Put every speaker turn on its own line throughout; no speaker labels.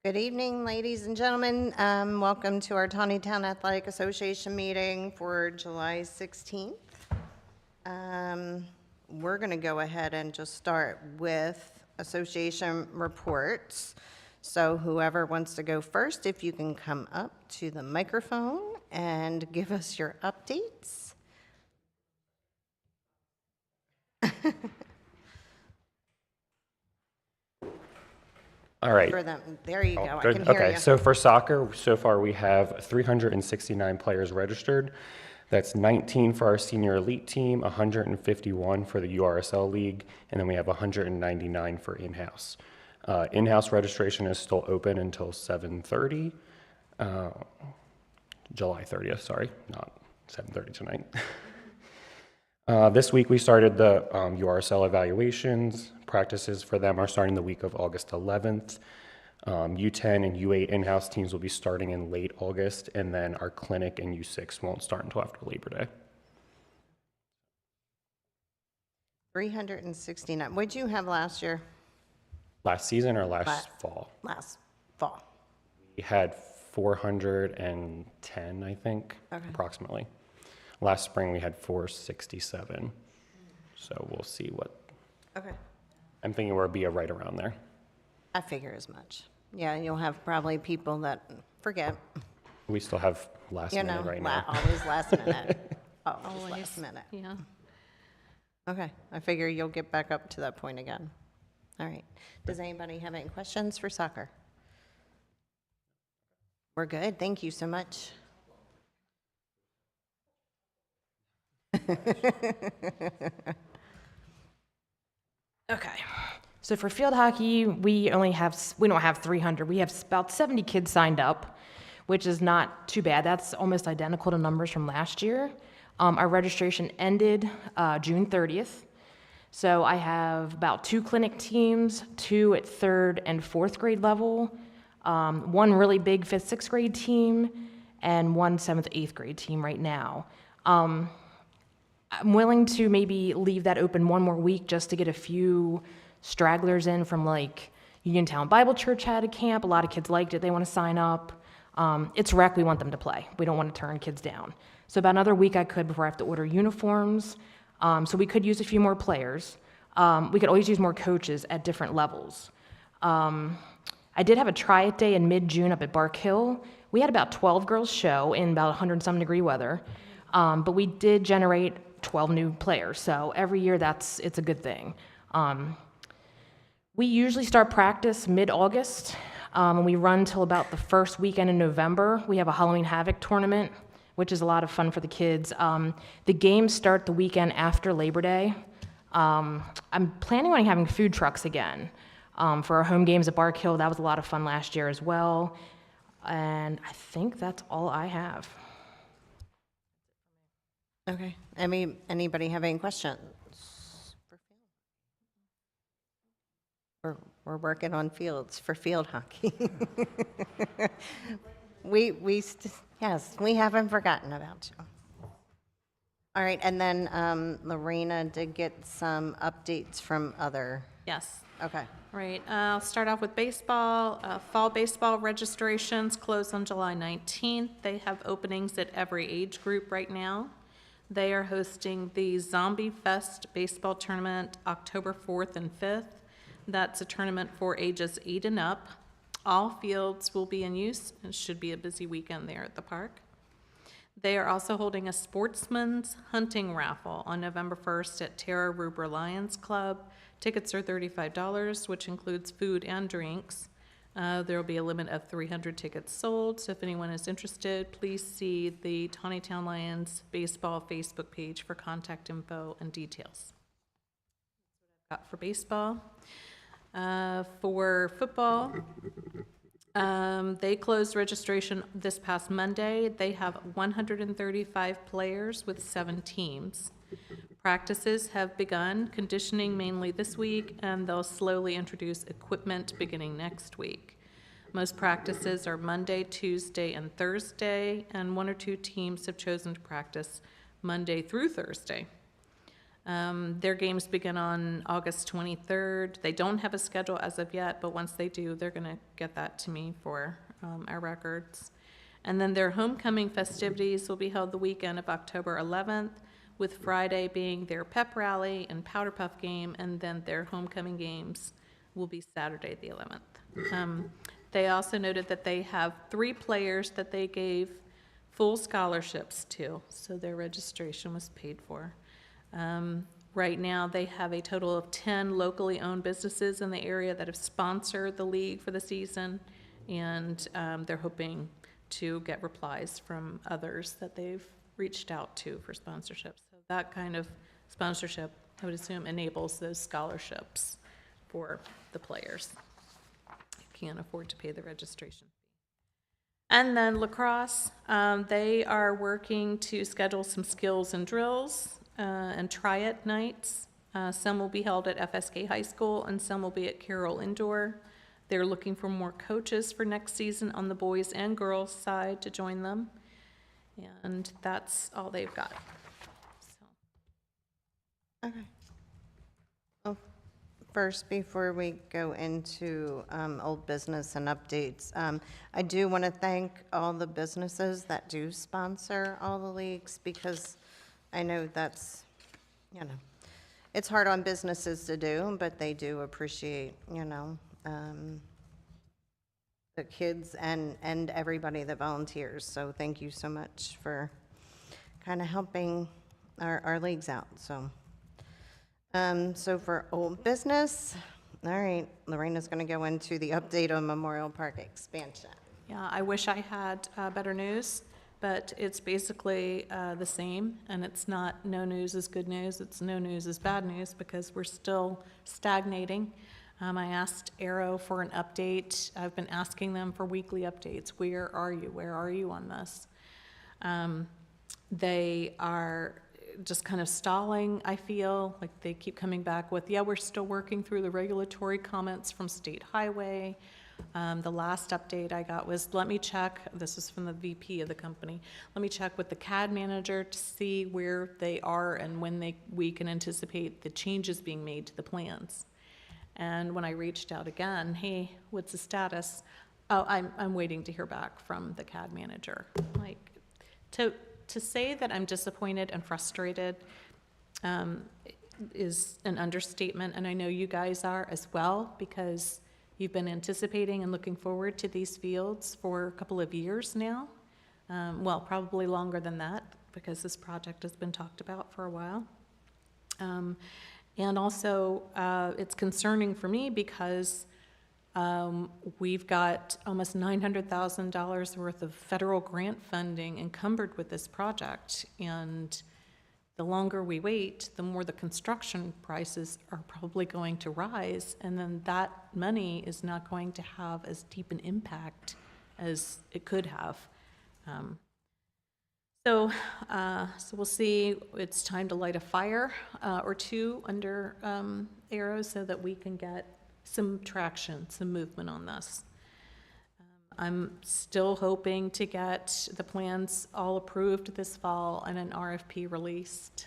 Good evening, ladies and gentlemen. Welcome to our Taneytown Athletic Association meeting for July 16th. We're going to go ahead and just start with association reports. So whoever wants to go first, if you can come up to the microphone and give us your updates.
All right.
For them. There you go. I
Good.
can hear
Okay,
you.
so for soccer, so far we have 369 players registered. That's 19 for our senior elite team, 151 for the URSL league, and then we have 199 for in-house. In-house registration is still open until 7:30, July 30th, sorry, not 7:30 tonight. This week we started the URSL evaluations. Practices for them are starting the week of August 11th. U10 and U8 in-house teams will be starting in late August, and then our clinic and U6 won't start until after Labor Day.
369. What did you have last year?
Last season or last fall?
Last fall.
We had 410, I think, approximately. Last spring we had 467. So we'll see what.
Okay.
I'm thinking we'll be right around there.
I figure as much. Yeah, you'll have probably people that forget.
We still have last minute right now.
Always last minute. Always last minute.
Yeah.
Okay, I figure you'll get back up to that point again. All right. Does anybody have any questions for soccer? We're good. Thank you so much.
Okay. So for field hockey, we don't have 300. We have about 70 kids signed up, which is not too bad. That's almost identical to numbers from last year. Our registration ended June 30th. So I have about 2 clinic teams, 2 at 3rd and 4th grade level, 1 really big 5th, 6th grade team, and 1 7th, 8th grade team right now. I'm willing to maybe leave that open 1 more week just to get a few stragglers in from like Uniontown Bible Church had a camp. A lot of kids liked it. They want to sign up. It's rec. We want them to play. We don't want to turn kids down. So about another week I could before I have to order uniforms. So we could use a few more players. We could always use more coaches at different levels. I did have a try-it day in mid-June up at Bark Hill. We had about 12 girls show in about 100-some degree weather. But we did generate 12 new players. So every year it's a good thing. We usually start practice mid-August, and we run till about the first weekend in November. We have a Halloween Havoc tournament, which is a lot of fun for the kids. The games start the weekend after Labor Day. I'm planning on having food trucks again for our home games at Bark Hill. That was a lot of fun last year as well. And I think that's all I have.
Okay. Anybody have any questions? We're working on fields for field hockey. Yes, we haven't forgotten about you. All right, and then Lorena did get some updates from other.
Yes.
Okay.
Right. I'll start off with baseball. Fall baseball registrations close on July 19th. They have openings at every age group right now. They are hosting the Zombie Fest baseball tournament October 4th and 5th. That's a tournament for ages 8 and up. All fields will be in use. It should be a busy weekend there at the park. They are also holding a sportsman's hunting raffle on November 1st at Terra Rubra Lions Club. Tickets are $35, which includes food and drinks. There will be a limit of 300 tickets sold, so if anyone is interested, please see the Taneytown Lions Baseball Facebook page for contact info and details. Got for baseball. For football, they closed registration this past Monday. They have 135 players with 7 teams. Practices have begun, conditioning mainly this week, and they'll slowly introduce equipment beginning next week. Most practices are Monday, Tuesday, and Thursday, and 1 or 2 teams have chosen to practice Monday through Thursday. Their games begin on August 23rd. They don't have a schedule as of yet, but once they do, they're going to get that to me for our records. And then their homecoming festivities will be held the weekend of October 11th, with Friday being their pep rally and powder puff game, and then their homecoming games will be Saturday the 11th. They also noted that they have 3 players that they gave full scholarships to, so their registration was paid for. Right now, they have a total of 10 locally owned businesses in the area that have sponsored the league for the season, and they're hoping to get replies from others that they've reached out to for sponsorships. So that kind of sponsorship, I would assume, enables those scholarships for the players. You can't afford to pay the registration. And then lacrosse, they are working to schedule some skills and drills and try-it nights. Some will be held at FSK High School and some will be at Carroll Indoor. They're looking for more coaches for next season on the boys and girls side to join them. And that's all they've got. So.
Okay. Well, first, before we go into old business and updates, I do want to thank all the businesses that do sponsor all the leagues, because I know that's, it's hard on businesses to do, but they do appreciate, the kids and everybody that volunteers. So thank you so much for kind of helping our leagues out. So, so for old business, all right, Lorena's going to go into the update on Memorial Park expansion.
Yeah, I wish I had better news, but it's basically the same, and it's not no news is good news, it's no news is bad news, because we're still stagnating. I asked Arrow for an update. I've been asking them for weekly updates. Where are you? Where are you on this? They are just kind of stalling, I feel. Like they keep coming back with, yeah, we're still working through the regulatory comments from State Highway. The last update I got was, let me check, this is from the VP of the company, let me check with the CAD manager to see where they are and when we can anticipate the changes being made to the plans. And when I reached out again, hey, what's the status? Oh, I'm waiting to hear back from the CAD manager. Like, to say that I'm disappointed and frustrated is an understatement, and I know you guys are as well, because you've been anticipating and looking forward to these fields for a couple of years now. Well, probably longer than that, because this project has been talked about for a while. And also, it's concerning for me because we've got almost $900,000 worth of federal grant funding encumbered with this project. And the longer we wait, the more the construction prices are probably going to rise. And then that money is not going to have as deep an impact as it could have. So we'll see. It's time to light a fire or two under Arrow so that we can get some traction, some movement on this. I'm still hoping to get the plans all approved this fall and an RFP released,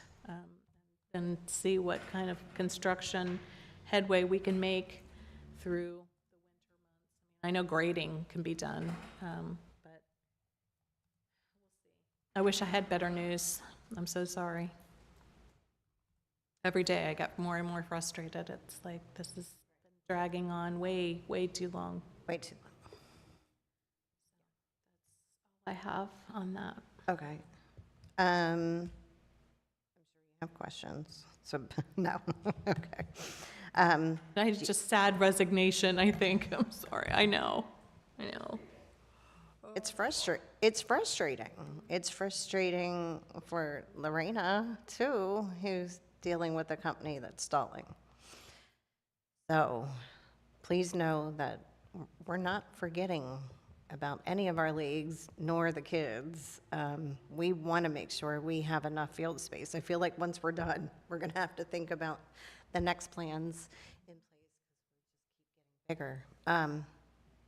and see what kind of construction headway we can make through the winter months. I know grading can be done, but I wish I had better news. I'm so sorry. Every day I get more and more frustrated. It's like this is dragging on way, way too long.
Way too
I have on that.
long. Okay. I'm sure you have questions. So, no. Okay.
I just sad resignation, I think. I'm sorry. I know.
It's frustrating. It's frustrating for Lorena, too, who's dealing with a company that's stalling. So please know that we're not forgetting about any of our leagues, nor the kids. We want to make sure we have enough field space. I feel like once we're done, we're going to have to think about the next plans in place because we just keep getting bigger.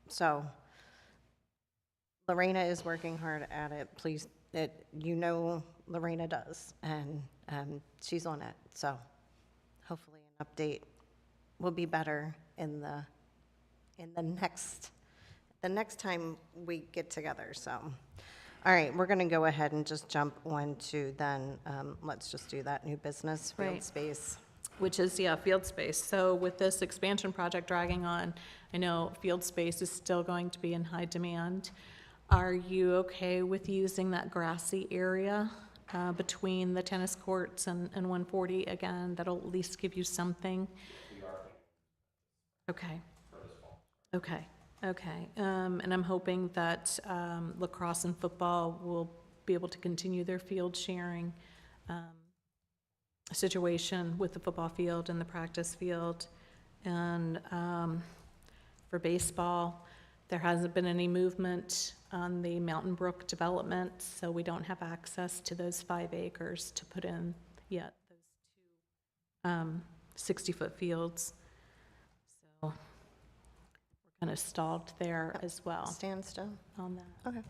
So Lorena is working hard at it. Please, Lorena does. And she's on it. So hopefully an update will be better in the next time we get together. So, all right, we're going to go ahead and just jump on to then, let's just do that new business, field
Right.
space.
Which is, yeah, field space. So with this expansion project dragging on, I know field space is still going to be in high demand. Are you okay with using that grassy area between the tennis courts and 140 again? That'll at least give you something. Okay. Okay, okay. And I'm hoping that lacrosse and football will be able to continue their field sharing situation with the football field and the practice field. And for baseball, there hasn't been any movement on the Mountain Brook development, so we don't have access to those 5 acres to put in yet, those 2 60-foot fields. So we're kind of stalled there as well
Standstill.
on that.
Okay.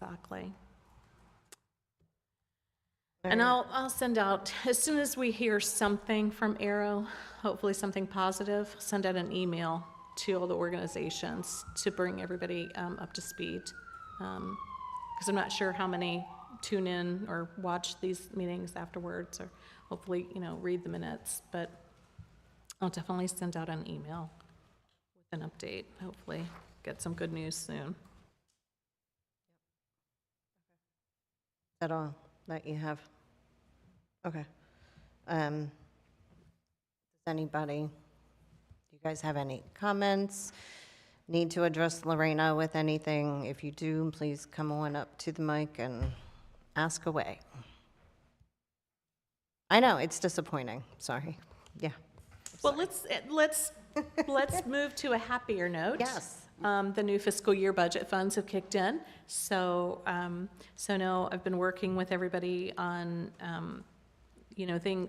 Exactly. And I'll send out, as soon as we hear something from Arrow, hopefully something positive, send out an email to all the organizations to bring everybody up to speed. Because I'm not sure how many tune in or watch these meetings afterwards, or hopefully, read the minutes, but I'll definitely send out an email with an update, hopefully get some good news soon.
Is that all that you have? Okay. Does anybody, do you guys have any comments? Need to address Lorena with anything? If you do, please come on up to the mic and ask away. I know, it's disappointing, sorry. Yeah.
Well, let's move to a happier note.
Yes.
The new fiscal year budget funds have kicked in, so now I've been working with everybody on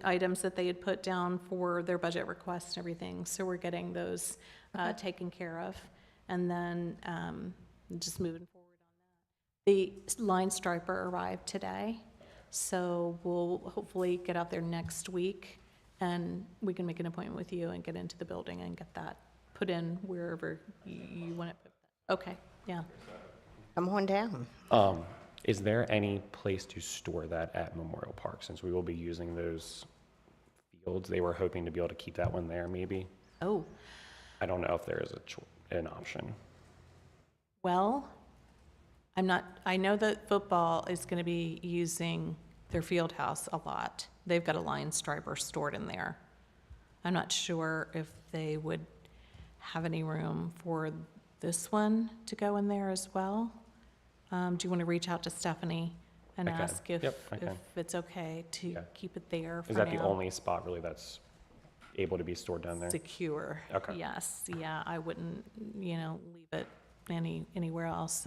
items that they had put down for their budget requests and everything. So we're getting those taken care of, and then just moving forward on that. The line striper arrived today, so we'll hopefully get out there next week, and we can make an appointment with you and get into the building and get that put in wherever you want it put. Okay, yeah.
Come on down.
Is there any place to store that at Memorial Park, since we will be using those fields? They were hoping to be able to keep that one there, maybe.
Oh,
I don't know if there is an option.
well, I know that football is going to be using their field house a lot. They've got a line striper stored in there. I'm not sure if they would have any room for this one to go in there as well. Do you want to reach out to Stephanie and
I can.
ask if
Yep, I can.
it's okay to
Yeah.
keep it there for
Is
now?
that the only spot really that's able to be stored down there?
Secure.
Okay.
Yes, yeah, I wouldn't, leave it anywhere else.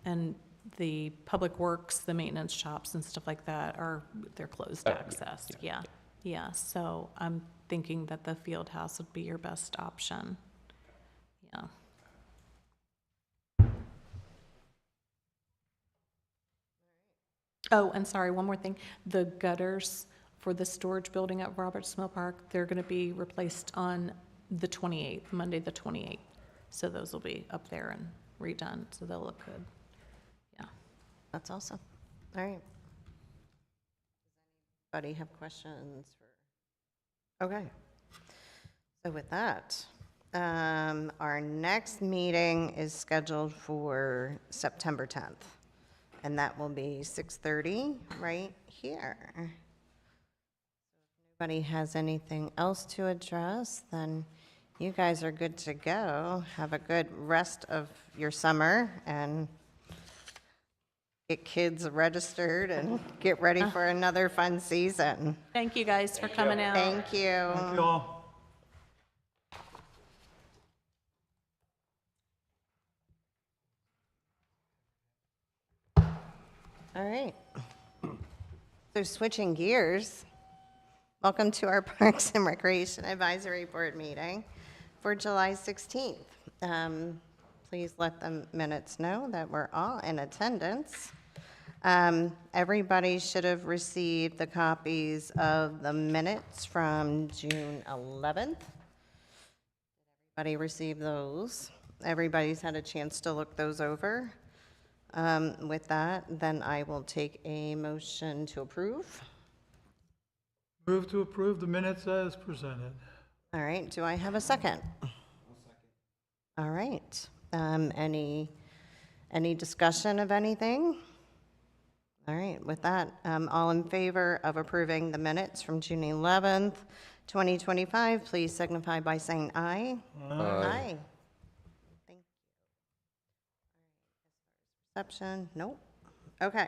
And the public works, the maintenance shops and stuff like that they're closed
Yeah,
access.
yeah.
Yeah, so I'm thinking that the field house would be your best option. Yeah. Oh, and sorry, one more thing. The gutters for the storage building at Roberts Mill Park, they're going to be replaced on the 28th, Monday the 28th. So those will be up there and redone, so they'll look good. Yeah.
That's awesome. All right. Does anybody have questions for? Okay. So with that, our next meeting is scheduled for September 10th, and that will be 6:30 right here. So if nobody has anything else to address, then you guys are good to go. Have a good rest of your summer and get kids registered and get ready for another fun season.
Thank you guys for coming out.
Thank you.
Thank you all.
All right. So switching gears, welcome to our Parks and Recreation Advisory Board meeting for July 16th. Please let the minutes know that we're all in attendance. Everybody should have received the copies of the minutes from June 11th. Everybody received those. Everybody's had a chance to look those over. With that, then I will take a motion to approve.
Move to approve the minutes as presented.
All right, do I have a second? All right, any discussion of anything? All right, with that, all in favor of approving the minutes from June 11th, 2025, please signify by saying aye. Aye. Thank you. Reception, nope. Okay.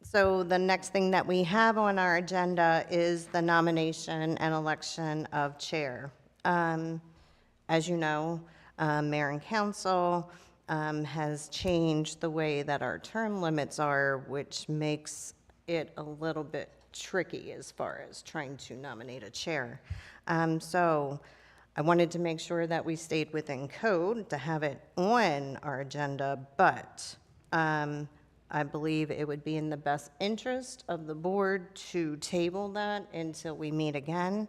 So the next thing that we have on our agenda is the nomination and election of chair. As you know, mayor and council has changed the way that our term limits are, which makes it a little bit tricky as far as trying to nominate a chair. So I wanted to make sure that we stayed within code to have it on our agenda, but I believe it would be in the best interest of the board to table that until we meet again.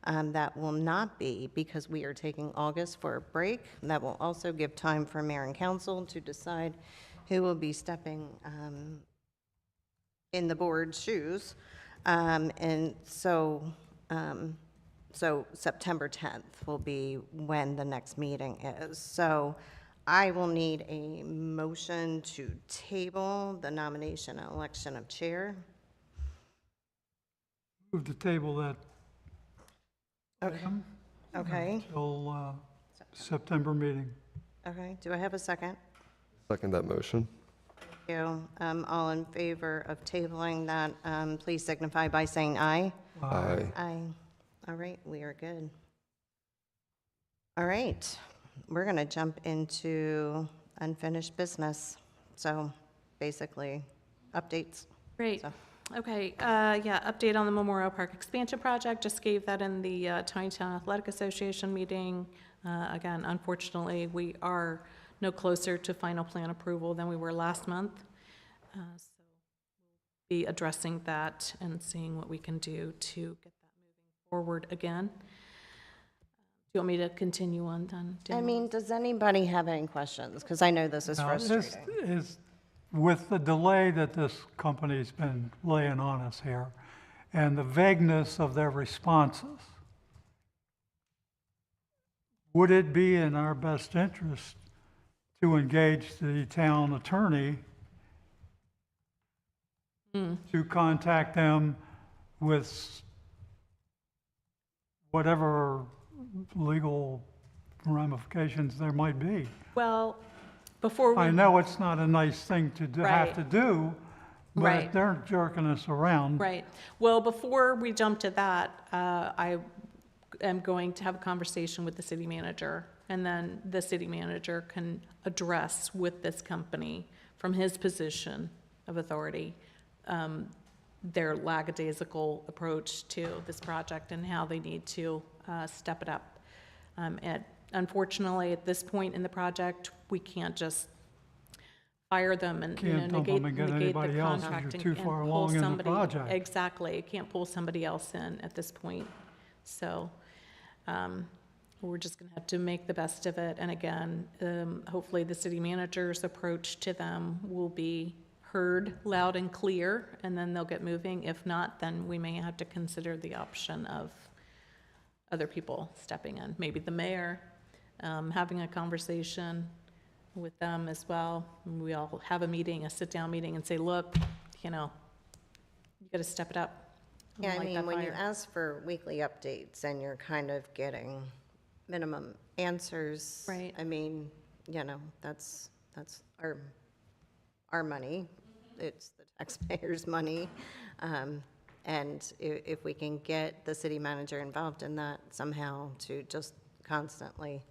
That will not be because we are taking August for a break. That will also give time for mayor and council to decide who will be stepping in the board's shoes. And so September 10th will be when the next meeting is. So I will need a motion to table the nomination and election of chair.
Move to table that
Okay.
item
Okay,
until September meeting.
okay. Do I have a second?
Second that motion.
Thank you. All in favor of tabling that, please signify by saying aye.
Aye.
Aye. All right, we are good. All right, we're going to jump into unfinished business. So basically, updates.
Great.
So-
Okay, yeah, update on the Memorial Park expansion project. Just gave that in the Taneytown Athletic Association meeting. Again, unfortunately, we are no closer to final plan approval than we were last month. So we'll be addressing that and seeing what we can do to get that moving forward again. Do you want me to continue on then?
I mean, does anybody have any questions? Because I know this is
Now,
frustrating.
is with the delay that this company's been laying on us here and the vagueness of their responses, would it be in our best interest to engage the town attorney to contact them with whatever legal ramifications there might be?
Well, before
I
we,
know it's not a nice thing to have to do, but
Right.
they're jerking us around.
right. Well, before we jump to that, I am going to have a conversation with the city manager, and then the city manager can address with this company, from his position of authority, their lackadaisical approach to this project and how they need to step it up. And unfortunately, at this point in the project, we can't just fire them and,
Can't dump them and get
negate the
anybody else if
contract
you're
and
too
and
far
pull
along in the
somebody.
project.
Exactly, can't pull somebody else in at this point. So, we're just gonna have to make the best of it. And again, hopefully the city manager's approach to them will be heard loud and clear, and then they'll get moving. If not, then we may have to consider the option of other people stepping in, maybe the mayor, having a conversation with them as well. We all have a meeting, a sit-down meeting, and say, look, you know, you gotta step it up.
Yeah, I
Light
mean,
that
when you
fire.
ask for weekly updates and you're kind of getting minimum answers.
Right.
I mean, you know, that's our money. It's the taxpayers' money. And if we can get the city manager involved in that somehow to just constantly,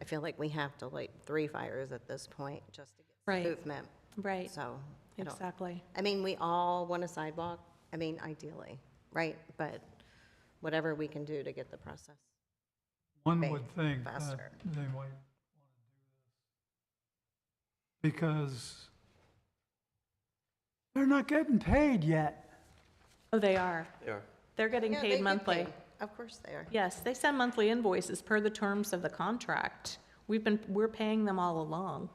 I feel like we have to light 3 fires at this point just to get
Right.
movement.
Right,
So, I don't-
exactly.
I mean, we all want a sidewalk, I mean, ideally, right? But whatever we can do to get the process.
One
Make
would think that
faster.
they might want to do this because They're not getting paid yet.
Oh, they are.
Yeah.
They're getting
Yeah, they
paid
get
monthly.
paid. Of course they are.
Yes, they send monthly invoices per the terms of the contract. We're paying them all along.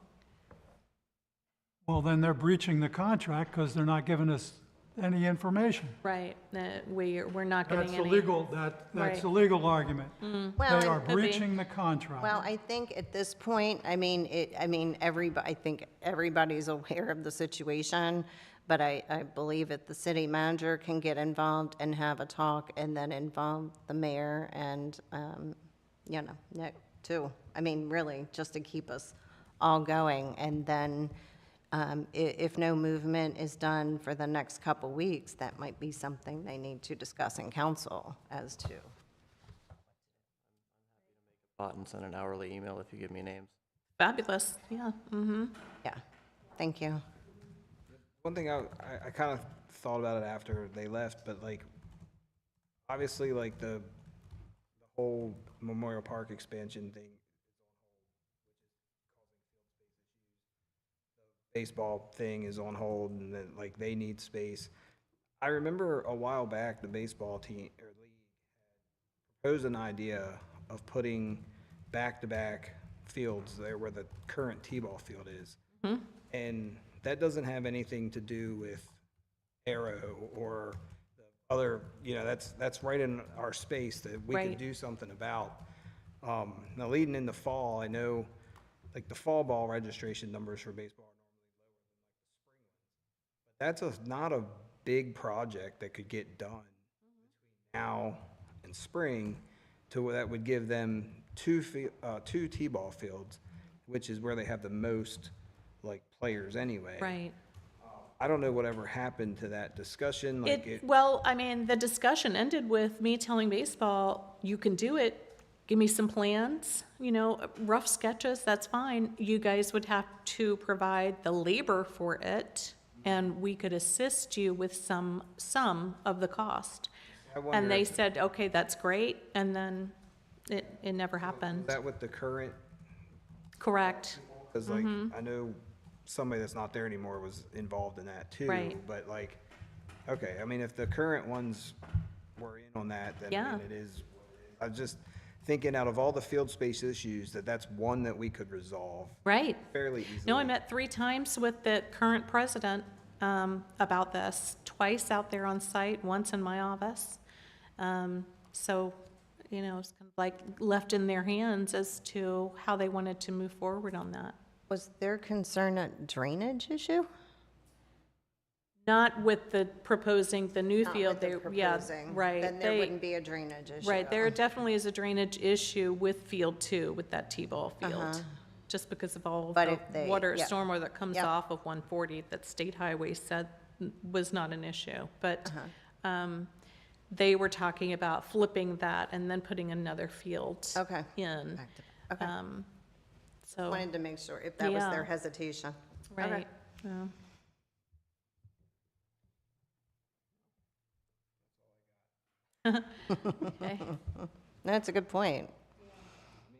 Well, then they're breaching the contract because they're not giving us any information.
Right, we're not getting
That's
any.
illegal, that's a legal argument.
Well,
They are
could be.
breaching the contract.
Well, I think at this point, I think everybody's aware of the situation, but I believe that the city manager can get involved and have a talk and then involve the mayor and, Nick too. I mean, really, just to keep us all going. And then, if no movement is done for the next couple weeks, that might be something they need to discuss in council as to.
Bot and send an hourly email if you give me names.
Fabulous, yeah,
Yeah, thank you.
One thing I kind of thought about it after they left, but like, obviously, like the whole Memorial Park expansion thing, baseball thing is on hold, and then like they need space. I remember a while back the baseball team or league had proposed an idea of putting back-to-back fields there where the current T-ball field is, and that doesn't have anything to do with Arrow or the other. That's right in our space that we
Right.
could do something about. Now leading into fall, I know like the fall ball registration numbers for baseball are normally lower than like the spring ones. But not a big project that could get done between now and spring to where that would give them two T-ball fields, which is where they have the most like players anyway.
right.
I don't know whatever happened to that discussion,
Well, I mean, the discussion ended with me telling baseball, you can do it, give me some plans, rough sketches, that's fine. You guys would have to provide the labor for it, and we could assist you with some of the cost.
I wonder
And they
if-
said, okay, that's great, and then it never happened.
is that with the current,
Correct,
because like, I know somebody that's not there anymore was involved in that too.
Right.
But like, okay, I mean, if the current ones were in on that, then I
Yeah.
mean, it is, I was just thinking out of all the field space issues, that's one that we could resolve
right.
fairly easily.
No, I met 3 times with the current president about this, twice out there on site, once in my office. So, it's kind of like left in their hands as to how they wanted to move forward on that.
Was their concern a drainage issue?
Not with the proposing the new
Not
field,
with the
yeah,
proposing.
right.
Then there wouldn't be a drainage issue.
Right, there definitely is a drainage issue with Field 2, with that T-ball field. Just because of all
But
the
if they-
water,
yep.
stormwater that comes
Yep.
off of 140 that State Highway said was not an issue. But they were talking about flipping that and then putting another field
Okay.
in.
Back to- Okay,
So,
wanted to make sure if that was their
Yeah.
hesitation. Okay.
right. yeah. Okay.
That's a good point.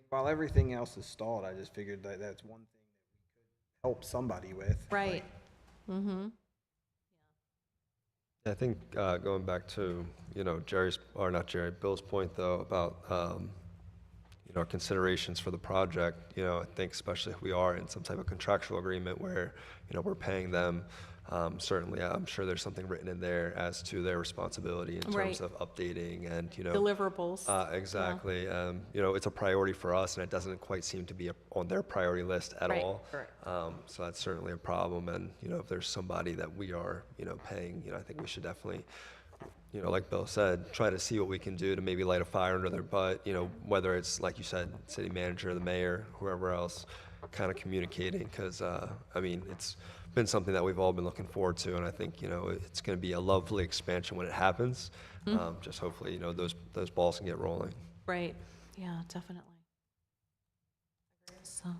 While everything else is stalled, I just figured that that's one thing that we could help somebody with.
Right.
I think going back to, Bill's point though about, considerations for the project, I think especially if we are in some type of contractual agreement where, we're paying them, certainly I'm sure there's something written in there as to their responsibility in
Right.
terms of updating and,
Deliverables.
Exactly. It's a priority for us, and it doesn't quite seem to be on their priority list at
Right.
all.
Correct.
So that's certainly a problem. And, if there's somebody that we are, paying, I think we should definitely, like Bill said, try to see what we can do to maybe light a fire under their butt, whether it's, like you said, city manager, the mayor, whoever else, kind of communicating. Because, it's been something that we've all been looking forward to. And I think, it's going to be a lovely expansion when it happens. Just hopefully, those balls can get rolling.
Right, yeah, definitely. So,
All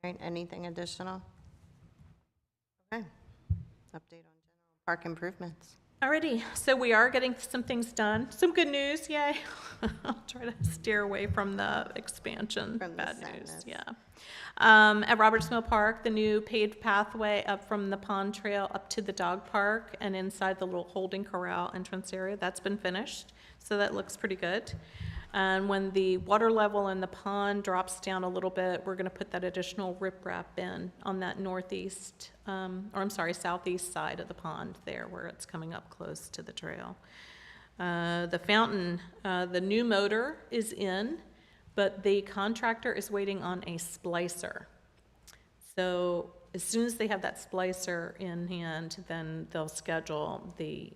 right, anything additional? Okay. Update on general park improvements.
Alrighty, so we are getting some things done. Some good news, yay. I'll try to steer away from the expansion,
From the
bad news,
sadness.
yeah. At Roberts Mill Park, the new paved pathway up from the pond trail up to the dog park and inside the little holding corral entrance area, that's been finished. So that looks pretty good. And when the water level in the pond drops down a little bit, we're gonna put that additional riprap in on that northeast, southeast side of the pond there where it's coming up close to the trail. The fountain, the new motor is in, but the contractor is waiting on a splicer. So as soon as they have that splicer in hand, then they'll schedule the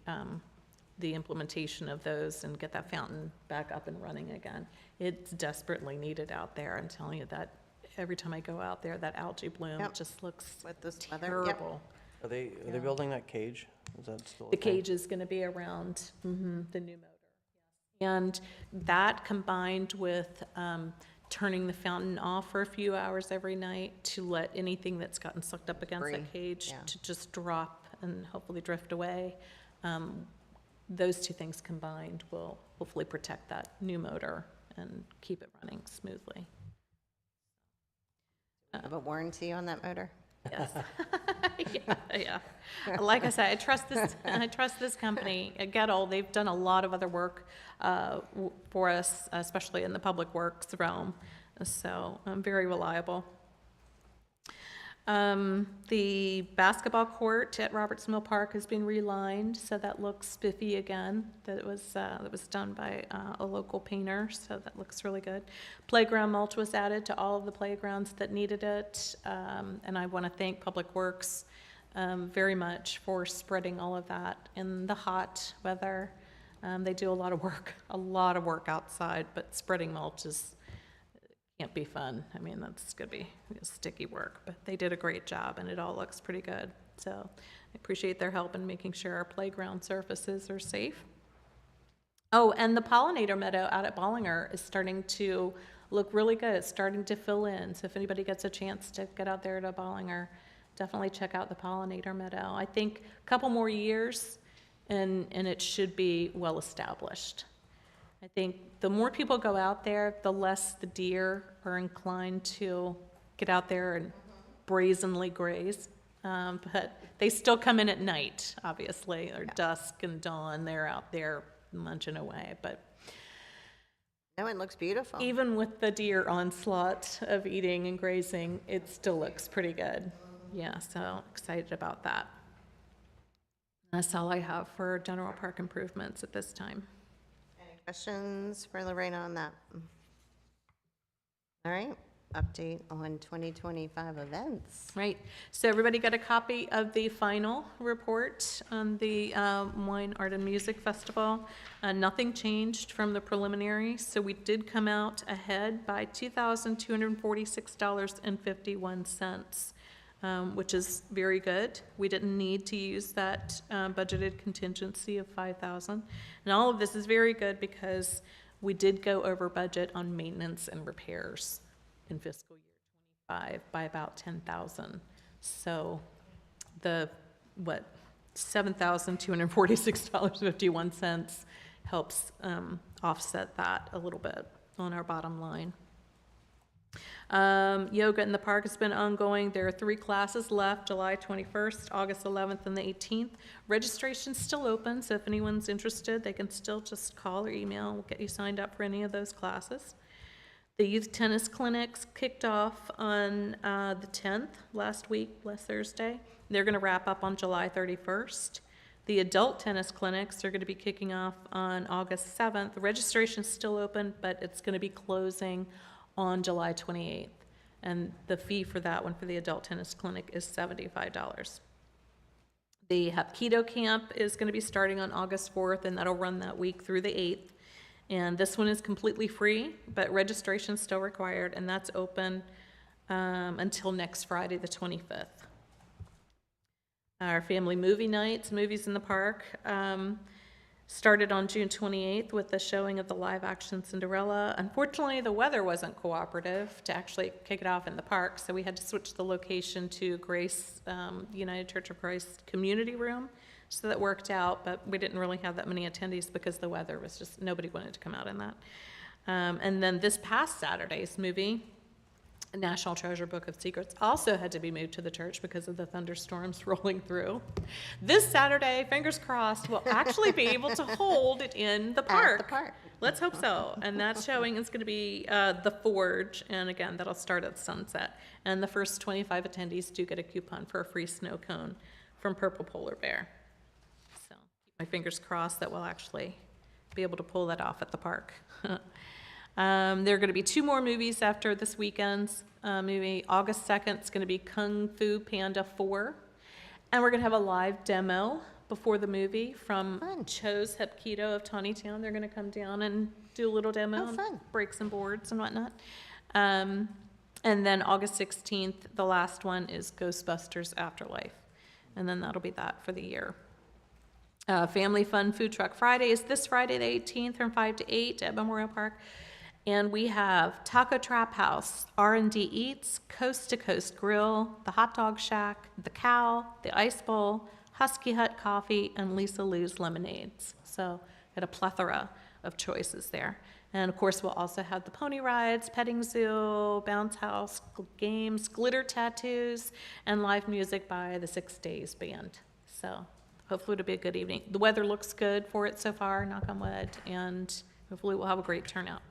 implementation of those and get that fountain back up and running again. It's desperately needed out there. I'm telling you that every time I go out there, that algae bloom
Yep.
just looks
With this weather, yep.
terrible.
Are they building that cage? Is that still a
The
thing?
cage is gonna be around, the new motor. And that combined with, turning the fountain off for a few hours every night to let anything that's gotten sucked up against
Free,
that cage
yeah.
to just drop and hopefully drift away. Those two things combined will hopefully protect that new motor and keep it running smoothly.
Have a warranty on that motor?
Yes. Yeah. Like I said, I trust this company, Gettle. They've done a lot of other work for us, especially in the public works realm. So very reliable. The basketball court at Roberts Mill Park has been relined, so that looks spiffy again. That was done by a local painter, so that looks really good. Playground mulch was added to all of the playgrounds that needed it, and I want to thank Public Works very much for spreading all of that in the hot weather. They do a lot of work outside, but spreading mulch can't be fun. I mean, that's gonna be sticky work, but they did a great job and it all looks pretty good. So I appreciate their help in making sure our playground surfaces are safe. Oh, and the pollinator meadow out at Bollinger is starting to look really good. It's starting to fill in. So if anybody gets a chance to get out there to Bollinger, definitely check out the pollinator meadow. I think a couple more years and it should be well established. I think the more people go out there, the less the deer are inclined to get out there and brazenly graze. But they still come in at night, obviously, or dusk and dawn. They're out there munching away. But
No, it looks beautiful.
even with the deer onslaught of eating and grazing, it still looks pretty good. Yeah, so excited about that. That's all I have for general park improvements at this time.
Questions for Lorena on that? All right, update on 2025 events.
Right, so everybody got a copy of the final report on the Wine, Art, and Music Festival. Nothing changed from the preliminary, so we did come out ahead by $2,246.51, which is very good. We didn't need to use that budgeted contingency of $5,000. And all of this is very good because we did go over budget on maintenance and repairs in fiscal year '25 by about $10,000. So the, $7,246.51 helps offset that a little bit on our bottom line. Yoga in the park has been ongoing. There are 3 classes left, July 21st, August 11th, and the 18th. Registration's still open, so if anyone's interested, they can still just call or email. We'll get you signed up for any of those classes. The youth tennis clinics kicked off on the 10th, last Thursday. They're going to wrap up on July 31st. The adult tennis clinics are going to be kicking off on August 7th. The registration's still open, but it's going to be closing on July 28th. And the fee for that one for the adult tennis clinic is $75. The Hapkido camp is going to be starting on August 4th, and that'll run that week through the 8th. And this one is completely free, but registration is still required, and that's open until next Friday, the 25th. Our family movie nights, movies in the park, started on June 28th with the showing of the live-action Cinderella. Unfortunately, the weather wasn't cooperative to actually kick it off in the park, so we had to switch the location to Grace United Church of Christ Community Room. So that worked out, but we didn't really have that many attendees because the weather was just, nobody wanted to come out in that. And then this past Saturday's movie, National Treasure Book of Secrets, also had to be moved to the church because of the thunderstorms rolling through. This Saturday, fingers crossed, we'll actually be able to hold it in the park.
At the park.
Let's hope so. And that showing is going to be The Forge, and again, that'll start at sunset. And the first 25 attendees do get a coupon for a free snow cone from Purple Polar Bear. So keep my fingers crossed that we'll actually be able to pull that off at the park. There are going to be 2 more movies after this weekend's movie. August 2nd is going to be Kung Fu Panda 4. And we're going to have a live demo before the movie from Cho's Hepketo of Taneytown. They're going to come down and do a little demo,
Oh, fun.
and break some boards and whatnot. And then August 16th, the last one is Ghostbusters Afterlife. And then that'll be that for the year. Family Fun Food Truck Friday is this Friday, the 18th, from 5 to 8 at Memorial Park. And we have Taco Trap House, R&D Eats, Coast to Coast Grill, the Hot Dog Shack, the Cow, the Ice Bowl, Husky Hut Coffee, and Lisa Lou's Lemonades. So got a plethora of choices there. And of course, we'll also have the pony rides, petting zoo, bounce house, games, glitter tattoos, and live music by the 6 Days Band. So hopefully it'll be a good evening. The weather looks good for it so far, knock on wood, and hopefully we'll have a great turnout.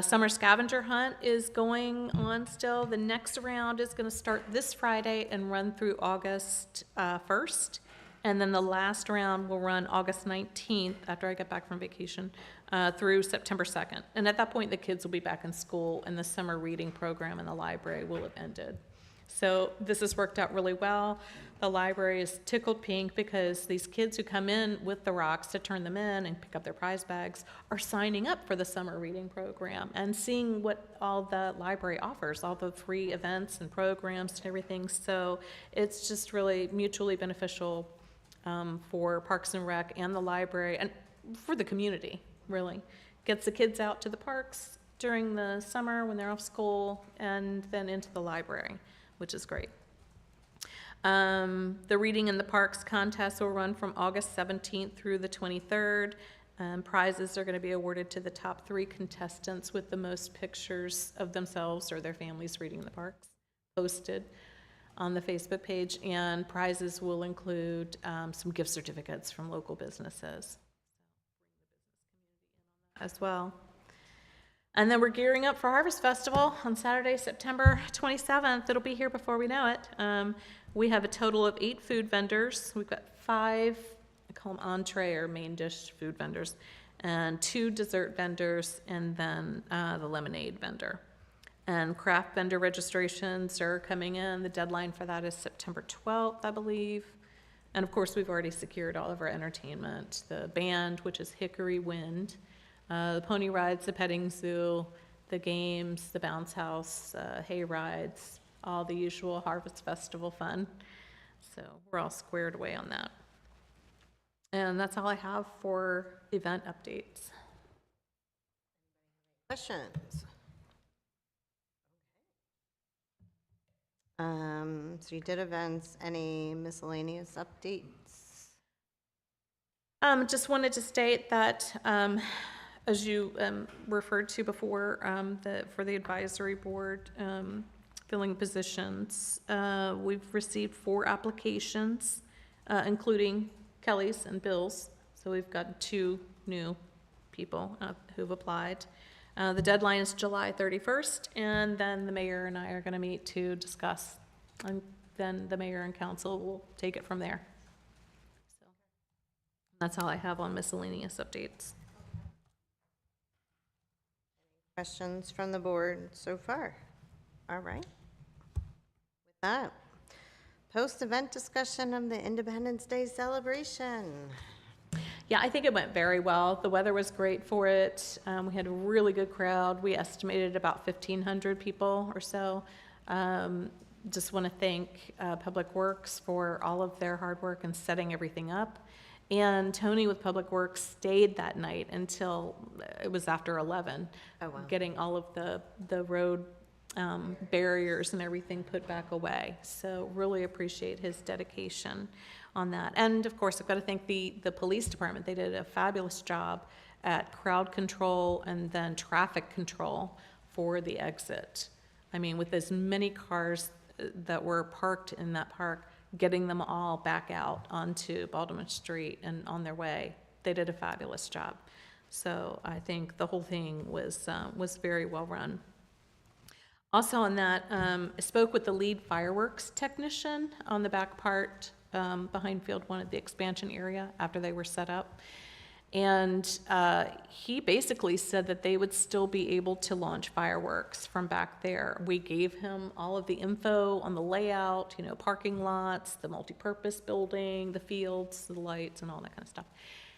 Summer scavenger hunt is going on still. The next round is going to start this Friday and run through August 1st. And then the last round will run August 19th, after I get back from vacation, through September 2nd. And at that point, the kids will be back in school, and the summer reading program in the library will have ended. So this has worked out really well. The library is tickled pink because these kids who come in with the rocks to turn them in and pick up their prize bags are signing up for the summer reading program and seeing what all the library offers, all the free events and programs and everything. So it's just really mutually beneficial for Parks and Rec and the library and for the community, really. Gets the kids out to the parks during the summer when they're off school and then into the library, which is great. The Reading in the Parks contest will run from August 17th through the 23rd. Prizes are going to be awarded to the top 3 contestants with the most pictures of themselves or their families reading in the parks posted on the Facebook page, and prizes will include some gift certificates from local businesses as well. And then we're gearing up for Harvest Festival on Saturday, September 27th. It'll be here before we know it. We have a total of 8 food vendors. We've got 5, I call them entree or main dish food vendors, and 2 dessert vendors, and then the lemonade vendor. And craft vendor registrations are coming in. The deadline for that is September 12th, I believe. And of course, we've already secured all of our entertainment. The band, which is Hickory Wind, the pony rides, the petting zoo, the games, the bounce house, hay rides, all the usual Harvest Festival fun. So we're all squared away on that. And that's all I have for event updates.
Questions? So you did events, any miscellaneous updates?
Just wanted to state that, as you referred to before, for the advisory board filling positions, we've received 4 applications, including Kelly's and Bill's. So we've got 2 new people who've applied. The deadline is July 31st, and then the mayor and I are going to meet to discuss, and then the mayor and council will take it from there. So that's all I have on miscellaneous updates.
Questions from the board so far? All right. With that, post-event discussion of the Independence Day celebration.
Yeah, I think it went very well. The weather was great for it. We had a really good crowd. We estimated about 1,500 people or so. Just want to thank Public Works for all of their hard work in setting everything up. And Tony with Public Works stayed that night until it was after 11,
Oh, wow.
getting all of the road barriers and everything put back away. So really appreciate his dedication on that. And of course, I've got to thank the police department. They did a fabulous job at crowd control and then traffic control for the exit. I mean, with as many cars that were parked in that park, getting them all back out onto Baltimore Street and on their way, they did a fabulous job. So I think the whole thing was very well run. Also on that, I spoke with the lead fireworks technician on the back part behind Field 1 at the expansion area after they were set up. And he basically said that they would still be able to launch fireworks from back there. We gave him all of the info on the layout, you know, parking lots, the multipurpose building, the fields, the lights, and all that kind of stuff.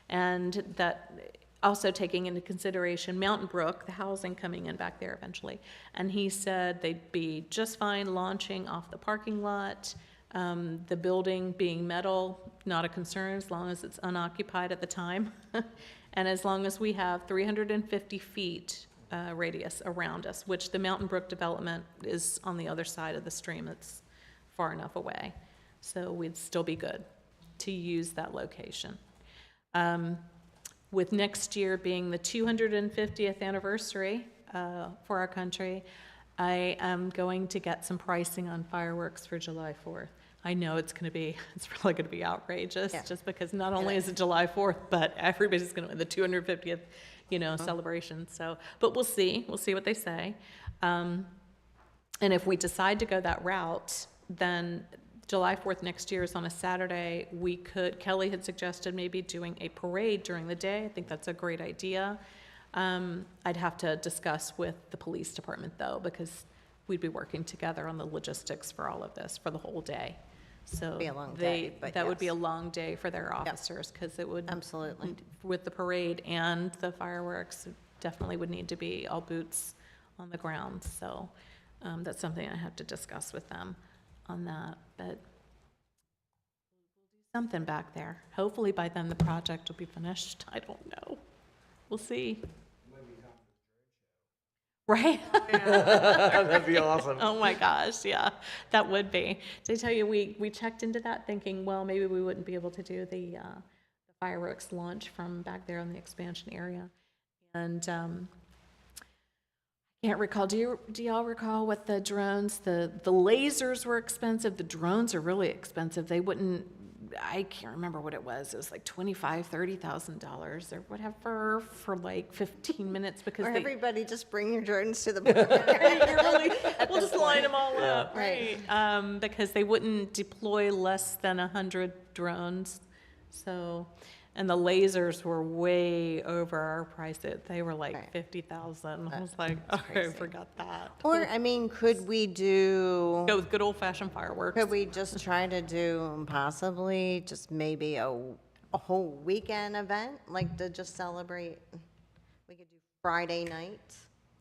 And that also taking into consideration Mountain Brook, the housing coming in back there eventually. And he said they'd be just fine launching off the parking lot. The building being metal, not a concern as long as it's unoccupied at the time. And as long as we have 350 feet radius around us, which the Mountain Brook development is on the other side of the stream. It's far enough away. So we'd still be good to use that location. With next year being the 250th anniversary for our country, I am going to get some pricing on fireworks for July 4th. I know it's really going to be outrageous, just because not only is it July 4th, but everybody's going to the 250th, celebration. So, but we'll see what they say. And if we decide to go that route, then July 4th next year is on a Saturday. Kelly had suggested maybe doing a parade during the day. I think that's a great idea. I'd have to discuss with the police department though, because we'd be working together on the logistics for all of this for the whole day. So
Be a long day, but
that would be a long day for their officers, because it would
Absolutely.
with the parade and the fireworks, definitely would need to be all boots on the ground. So that's something I have to discuss with them on that. But we'll do something back there. Hopefully by then the project will be finished. I don't know. We'll see. Right?
That'd be awesome.
Oh my gosh, yeah, that would be. Did I tell you, we checked into that thinking, well, maybe we wouldn't be able to do the fireworks launch from back there in the expansion area. And I can't recall, do y'all recall what the drones, the lasers were expensive, the drones are really expensive. They wouldn't, I can't remember what it was like $25,000, $30,000 or whatever for like 15 minutes because
Or
they,
everybody just bring your drones to the
we'll just line them all up, right? Because they wouldn't deploy less than 100 drones. So, and the lasers were way over our price. They were like
Right.
50,000. I was like, okay, forgot that.
Or, I mean, could we do,
Go with good old fashioned fireworks.
could we just try to do possibly just maybe a whole weekend event, like to just celebrate? We could do Friday night,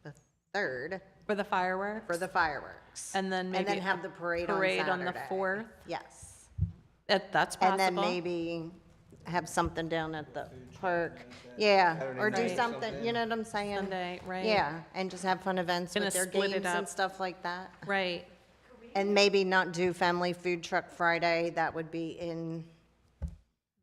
the 3rd,
For the fireworks.
for the fireworks.
And then maybe
And then have the parade on
the
Saturday.
4th.
Yes.
That's possible.
And then maybe have something down at the park. Yeah, or do
night.
something, you know what I'm saying?
Sunday, right.
Yeah, and just have fun events
Gonna
with their
split it
games and
up.
stuff like that.
Right.
And maybe not do Family Food Truck Friday, that would be in,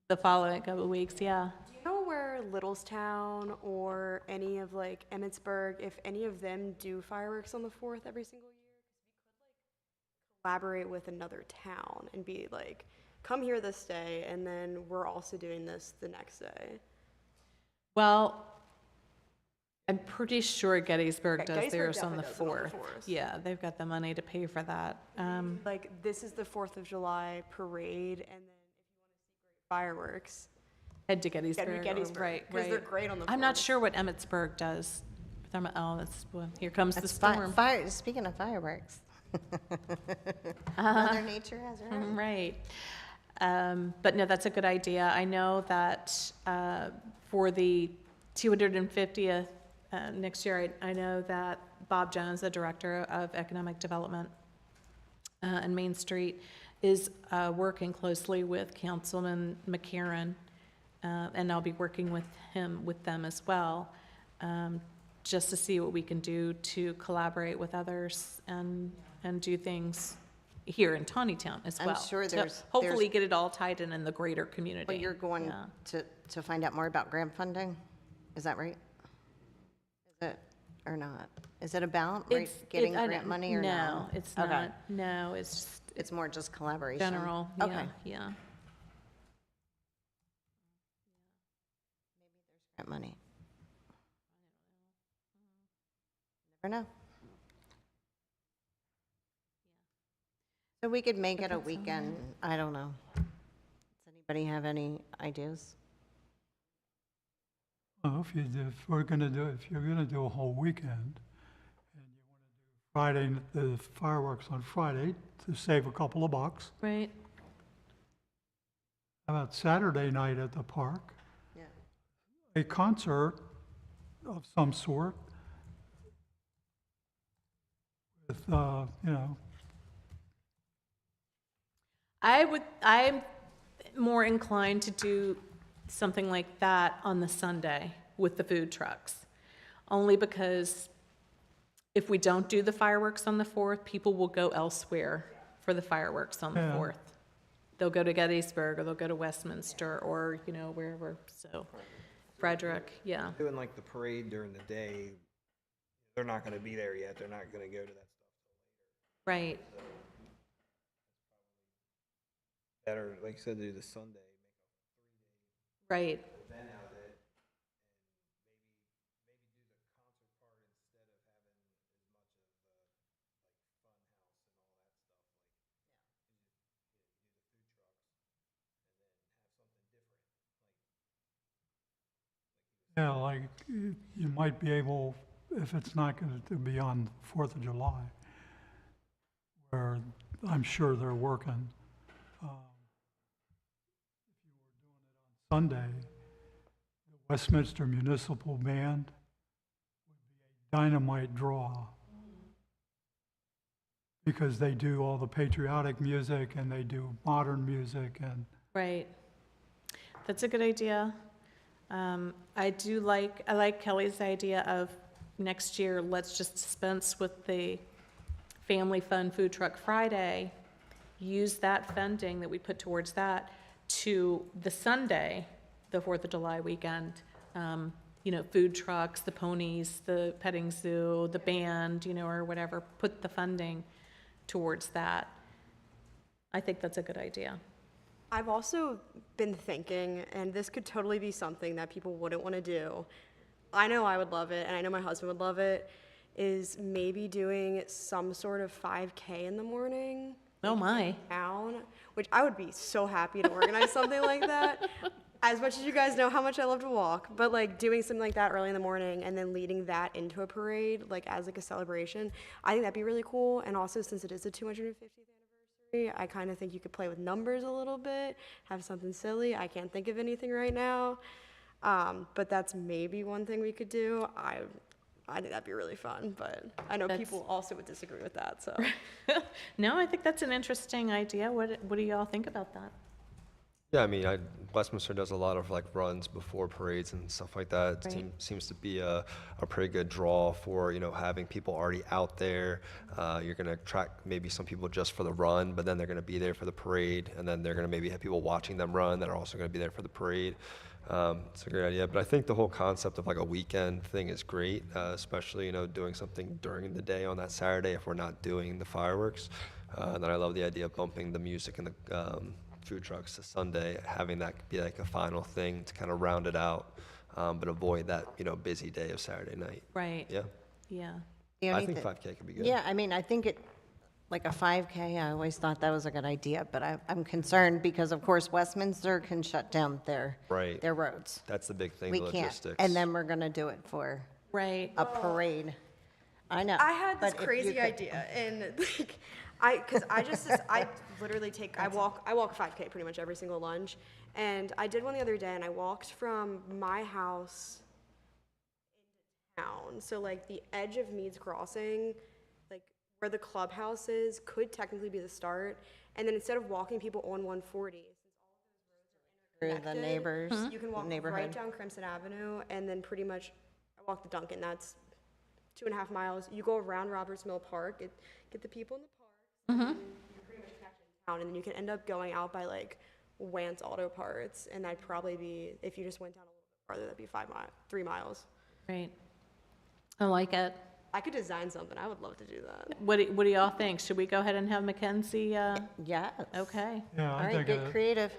The following couple of weeks, yeah.
Do you know where Littlestown or any of like Emmitsburg, if any of them do fireworks on the 4th every single year? 'Cause we could like collaborate with another town and be like, come here this day, and then we're also doing this the next day.
Well, I'm pretty sure Gettysburg
Okay,
does
Gettysburg
theirs on the
definitely does it
4th.
on the 4th.
Yeah, they've got the money to pay for that.
Like, this is the 4th of July parade, and then if you want to see great fireworks,
Head to Gettysburg.
gotta be Gettysburg.
Right,
Because they're
right.
great on the 4th.
I'm not sure what Emmitsburg does. Oh, well, here comes the
that's
storm.
speaking of fireworks. Mother Nature has her own.
Right. But no, that's a good idea. I know that for the 250th next year, I know that Bob Jones, the Director of Economic Development and Main Street, is working closely with Councilman McCarron, and I'll be working with them as well, just to see what we can do to collaborate with others and do things here in Taneytown as
I'm
well.
sure
to
there's-
hopefully get it all tied in the greater community.
But you're going
Yeah.
to find out more about grant funding? Is that right? Is it, or not? Is it about getting
I
grant
don't-
money or no?
No, it's
Okay.
not. No, it's just
It's more just collaboration?
general.
Okay.
Yeah.
Grant money. Never know. So we could make it a weekend, I don't know. Does anybody have any ideas?
Well, if you're gonna do a whole weekend, and you want to do the fireworks on Friday to save a couple of bucks,
Right.
how about Saturday night at the park?
Yeah.
A concert of some sort with,
I'm more inclined to do something like that on the Sunday with the food trucks. Only because if we don't do the fireworks on the 4th, people will go elsewhere for the fireworks on the
Yeah.
4th. They'll go to Gettysburg, or they'll go to Westminster, or, wherever, so. Frederick, yeah.
Doing like the parade during the day, they're not gonna be there yet, they're not gonna go to that stuff.
Right,
Better, like you said, do the Sunday,
right.
event out of it,
yeah, like, you might be able, if it's not going to be on 4th of July, where I'm sure they're working, Sunday, the Westminster Municipal Band would be a dynamite draw. Because they do all the patriotic music and they do modern music and,
Right. That's a good idea. I like Kelly's idea of next year, let's just dispense with the Family Fun Food Truck Friday, use that funding that we put towards that to the Sunday, the 4th of July weekend, food trucks, the ponies, the petting zoo, the band, or whatever, put the funding towards that. I think that's a good idea.
I've also been thinking, and this could totally be something that people wouldn't want to do. I know I would love it, and I know my husband would love it, is maybe doing some sort of 5K in the morning.
Oh, my.
Town, which I would be so happy to organize something like that. As much as you guys know how much I love to walk, but like doing something like that early in the morning and then leading that into a parade, like as like a celebration, I think that'd be really cool. And also, since it is the 250th anniversary, I kind of think you could play with numbers a little bit, have something silly. I can't think of anything right now, but that's maybe one thing we could do. I think that'd be really fun, but I know people also would disagree with that, so.
No, I think that's an interesting idea. What do y'all think about that?
Yeah, I mean, Westminster does a lot of like runs before parades and stuff like that. It
Right.
seems to be a pretty good draw for, having people already out there. You're going to attract maybe some people just for the run, but then they're going to be there for the parade, and then they're going to maybe have people watching them run that are also going to be there for the parade. It's a great idea, but I think the whole concept of like a weekend thing is great, especially, doing something during the day on that Saturday if we're not doing the fireworks. And then I love the idea of bumping the music and the food trucks to Sunday, having that be like a final thing to kind of round it out, but avoid that, busy day of Saturday night.
Right.
Yeah,
Yeah.
The
I
only
think
thi-
5K could be good.
Yeah, I mean, I think like a 5K, I always thought that was a good idea, but I'm concerned because, of course, Westminster can shut down their
Right.
roads.
That's the big thing,
We
the
can't,
logistics.
and then we're gonna do it for
Right.
a parade. I know.
I had this
but if you
crazy
could-
idea, and like, I literally I walk 5K pretty much every single lunch, and I did one the other day, and I walked from my house into town, so like the edge of Meads Crossing, like where the clubhouse is, could technically be the start, and then instead of walking people on 140,
Through the
connected,
neighbors,
you can walk right
neighborhood.
down Crimson Avenue, and then pretty much, I walk to Duncan, that's 2.5 miles. You go around Roberts Mill Park, get the people in the park, and then you're pretty town, and then you can end up going out by like Wance Auto Parts, and that'd probably be, if you just went down a little bit farther, that'd be 3 miles.
Right. I like it.
I could design something. I would love to do that.
What do y'all think? Should we go ahead and have Mackenzie?
Yes.
Okay.
Yeah,
All
I
right,
think
get creative.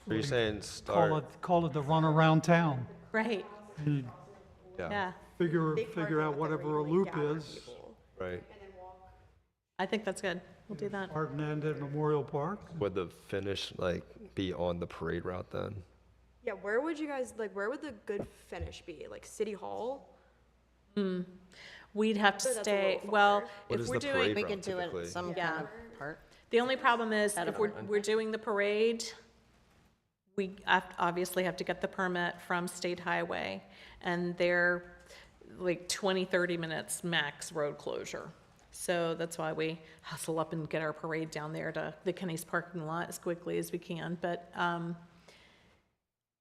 Are you saying
call
start?
it the run around town.
Right.
You
Yeah.
figure
Big
figure out
parking lot that
whatever a
where you, like,
loop
gather
is.
people.
Right.
I think that's good. We'll do that.
Start and end at Memorial Park.
Would the finish like be on the parade route then?
Yeah, where would you guys, like, where would the good finish be? Like City Hall?
We'd have to
That's a
stay,
little
well,
far.
What
if
is
we're
the
doing,
parade
We
route
could do
typically?
it some
Yeah.
kind of part.
the only problem is if we're doing the parade, we obviously have to get the permit from State Highway, and they're like 20, 30 minutes max road closure. So that's why we hustle up and get our parade down there to the Kenny's parking lot as quickly as we can. But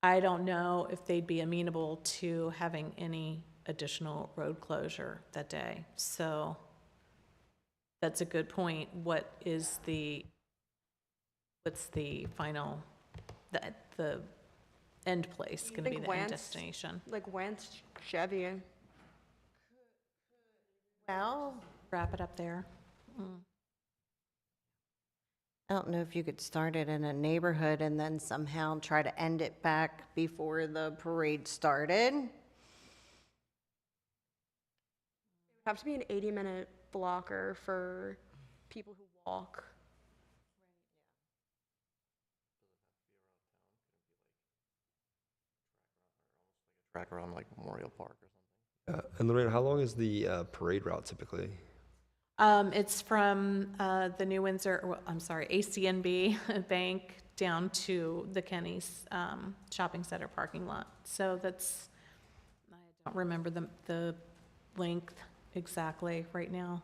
I don't know if they'd be amenable to having any additional road closure that day. So that's a good point. What's the final, the end place gonna be,
think
the end
Wance-
destination?
Like Wance Chevy?
Well,
Wrap it up there.
I don't know if you could start it in a neighborhood and then somehow try to end it back before the parade started.
It would have to be an 80-minute blocker for people who walk.
Track around like Memorial Park or something.
And Lorraine, how long is the parade route typically?
It's from the New Windsor, I'm sorry, ACNB Bank down to the Kenny's shopping center parking lot. So that's, I don't remember the length exactly right now.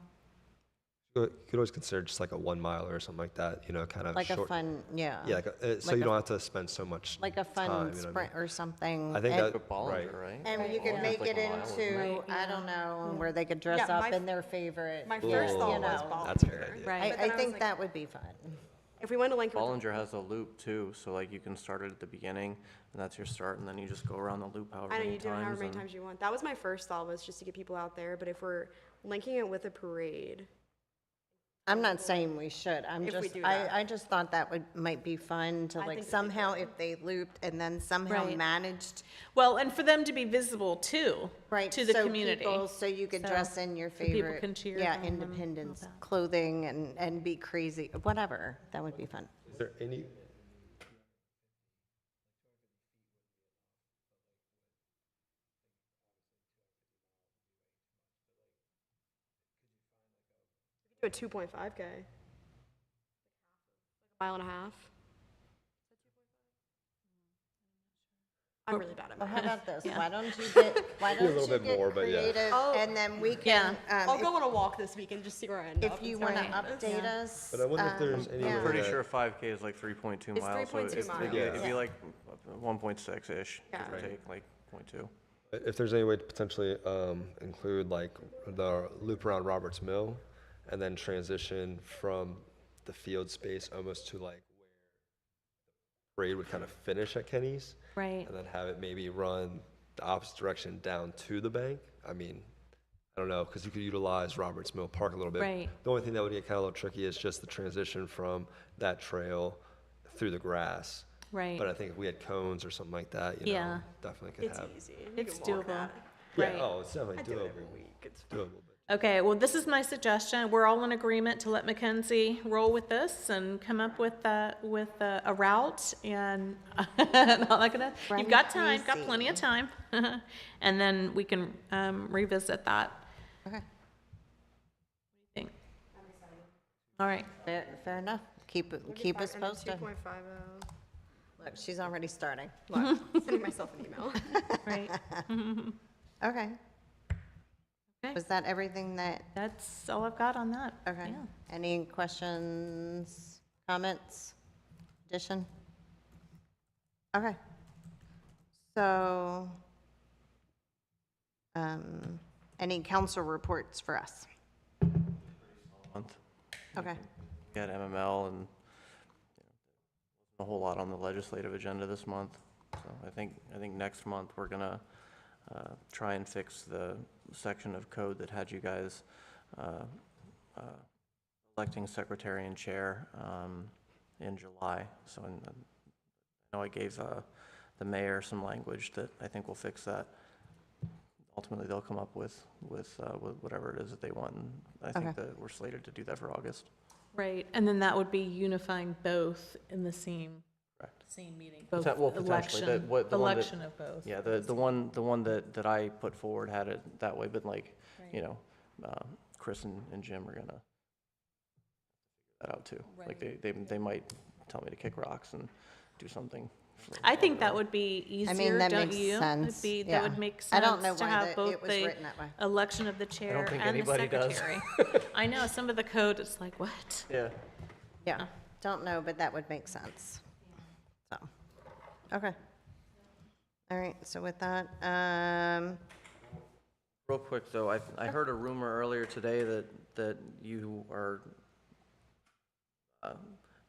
You could always consider just like a 1 mile or something like that, you know, kind of
Like a
short.
fun, yeah.
Yeah, like so
like
you
a-
don't have to spend so much
Like a
time,
fun
you know what I mean?
sprint or something.
I think
and-
that,
But Bollinger, right?
And you could
Bollinger's
make
like
it
a mile, isn't it?
into,
Right,
I don't know, where they could dress
Yeah,
up
my-
in their favorite.
My
Ooh.
first thought
You
was
know.
Bollinger.
That's a good idea.
Right.
But then
I
was
think
like,
that would be fun.
if we went to Lincoln,
Bollinger has a loop too, so like you can start it at the beginning, and that's your start, and then you just go around the loop however
I know
many
you do it
times.
however many
and-
times you want. That was my first thought, was just to get people out there. But if we're linking it with a parade,
I'm not saying we should, I'm
If we
just,
do that.
I just thought that might be fun to
I
like
think that'd be
somehow
good.
if they looped and then somehow
Right.
managed.
Well, and for them to be visible too,
Right,
to the
so
community.
people- So you could
So-
dress in your
so people
favorite,
can cheer
yeah,
them and all
independence
that.
clothing and be crazy, whatever, that would be fun.
is there any,
do a 2.5K. Mile and a half. I'm really bad at
Well, how
math.
about this,
Yeah.
why don't you
a little bit more, but yeah.
creative,
Oh.
and then we
Yeah.
can,
I'll go on a walk this week and just see where I end up.
if you
and
want to
see what happens.
update us.
But I wonder if there's any
yeah.
way
Pretty
that-
sure 5K is like 3.2
It's
miles, so
3.2
it'd
miles.
it'd be
Yeah.
like 1.6-ish, give or
Yeah.
take, like 0.2.
if there's any way to potentially include like the loop around Roberts Mill and then transition from the field space almost to like where the parade would kind of finish at Kenny's,
Right.
and then have it maybe run the opposite direction down to the bank. I mean, I don't know, because you could utilize Roberts Mill Park a little bit.
Right.
The only thing that would get kind of a little tricky is just the transition from that trail through the grass.
Right.
But I think if we had cones or something like that, you
Yeah.
know, definitely could
It's
have.
easy. You
It's
can walk
doable.
that.
Yeah,
Right.
oh, it's definitely
I do it every
doable.
week. It's
Doable, but
Okay, well, this is my suggestion. We're all in agreement to let Mackenzie roll with this and come up with a route. And I'm not gonna, you've got time, got
Crazy.
plenty of time. And then we can revisit that.
Okay,
What do you think? All right.
fair enough, keep us posted.
2.50.
Look, she's already starting.
Look, sending myself an email.
Right.
Okay.
Okay.
Was that everything that,
That's all I've got on that.
okay.
Yeah.
Any questions, comments, addition? Okay. So, any council reports for us?
Month.
Okay,
We had MML and a whole lot on the legislative agenda this month. So I think next month we're gonna try and fix the section of code that had you guys electing secretary and chair in July. So I know I gave the mayor some language that I think will fix that. Ultimately, they'll come up with whatever it is that they want. And I think
Okay.
that we're slated to do that for August.
Right, and then that would be unifying both in the same
Correct.
meeting, both
Well, potentially,
election,
the one that-
election of both.
Yeah, the one that I put forward had it that way, but like, you know, Chris and Jim are gonna figure that out too. Like they might tell me to kick rocks and do something.
I think that would be
I mean,
easier,
that
don't
makes
you?
sense.
That
Yeah.
would make
I
sense
don't know
to
why
have
it
both
was
the
written that way.
election of the chair
think
and the
anybody does.
secretary. I know, some of the code, it's like, what?
Yeah.
Yeah, don't know, but that would make sense. So, okay. All right, so with that,
Real quick though, I heard a rumor earlier today that you are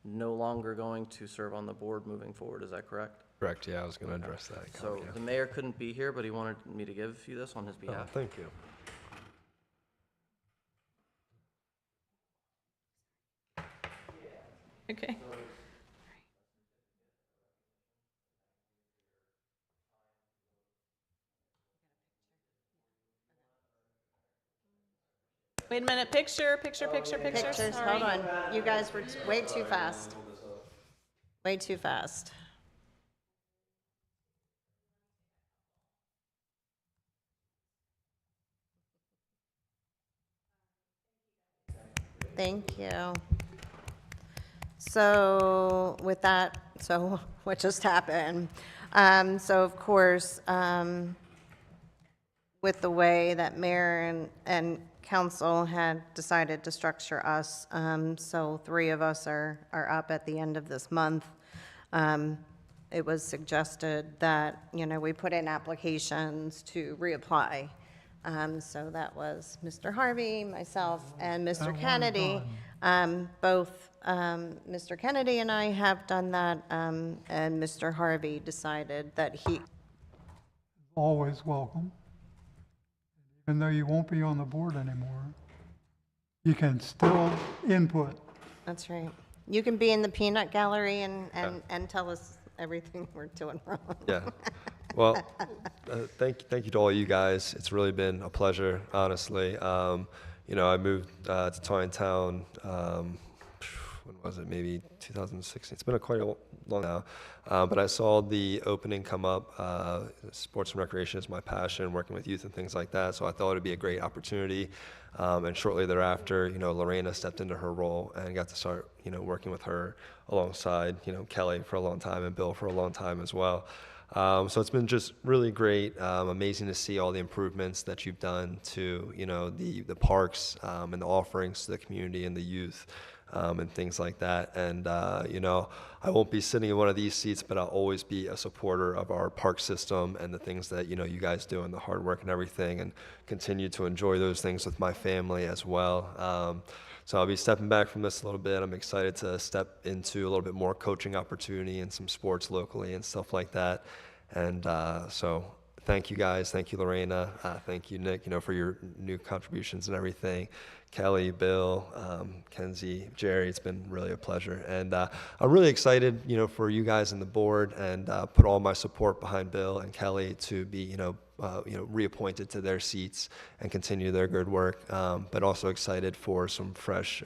no longer going to serve on the board moving forward. Is that correct?
Correct, yeah, I was gonna address that.
So
yeah.
the mayor couldn't be here, but he wanted me to give you this on his
Oh,
behalf.
thank you.
Okay. Wait a minute, picture,
pictures,
sorry.
hold on. You guys were way too fast. Way too fast. Thank you. So with that, so what just happened? So of course, with the way that mayor and council had decided to structure us, so 3 of us are up at the end of this month. It was suggested that, you know, we put in applications to reapply. So that was Mr. Harvey, myself, and
That
Mr.
one
Kennedy. Both Mr. Kennedy and I have done that, and Mr. Harvey decided that he,
Always welcome. Even though you won't be on the board anymore, you can still input.
that's right. You can be in the peanut gallery and tell us everything we're doing wrong.
Yeah. Well, thank you to all you guys. It's really been a pleasure, honestly. You know, I moved to Taneytown, when was it? Maybe 2016. It's been quite a long now. But I saw the opening come up. Sports and recreation is my passion, working with youth and things like that. So I thought it would be a great opportunity. And shortly thereafter, you know, Lorena stepped into her role and got to start, you know, working with her alongside, you know, Kelly for a long time and Bill for a long time as well. So it's been just really great, amazing to see all the improvements that you've done to, you know, the parks and the offerings to the community and the youth and things like that. And, you know, I won't be sitting in one of these seats, but I'll always be a supporter of our park system and the things that, you know, you guys do and the hard work and everything, and continue to enjoy those things with my family as well. So I'll be stepping back from this a little bit. I'm excited to step into a little bit more coaching opportunity and some sports locally and stuff like that. And so thank you guys. Thank you, Lorena. Thank you, Nick, you know, for your new contributions and everything. Kelly, Bill, Kenzie, Jerry, it's been really a pleasure. And I'm really excited, you know, for you guys and the board, and put all my support behind Bill and Kelly to be, you know, reappointed to their seats and continue their good work. But also excited for some fresh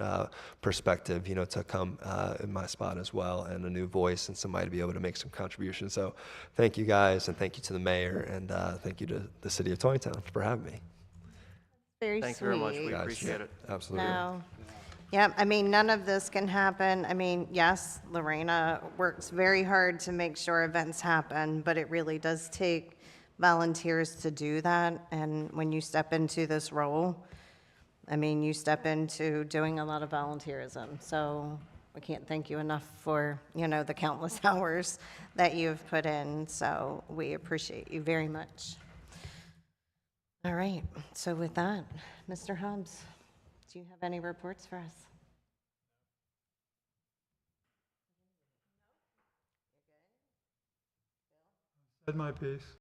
perspective, you know, to come in my spot as well, and a new voice and somebody to be able to make some contributions. So thank you guys, and thank you to the mayor, and thank you to the city of Taneytown for having me.
Very
Thank you very much. We
sweet.
appreciate it.
Absolutely.
No. Yeah, I mean, none of this can happen. I mean, yes, Lorena works very hard to make sure events happen, but it really does take volunteers to do that. And when you step into this role, I mean, you step into doing a lot of volunteerism. So I can't thank you enough for, you know, the countless hours that you've put in. So we appreciate you very much. All right, so with that, Mr. Hobbs, do you have any reports for us?
Said my piece.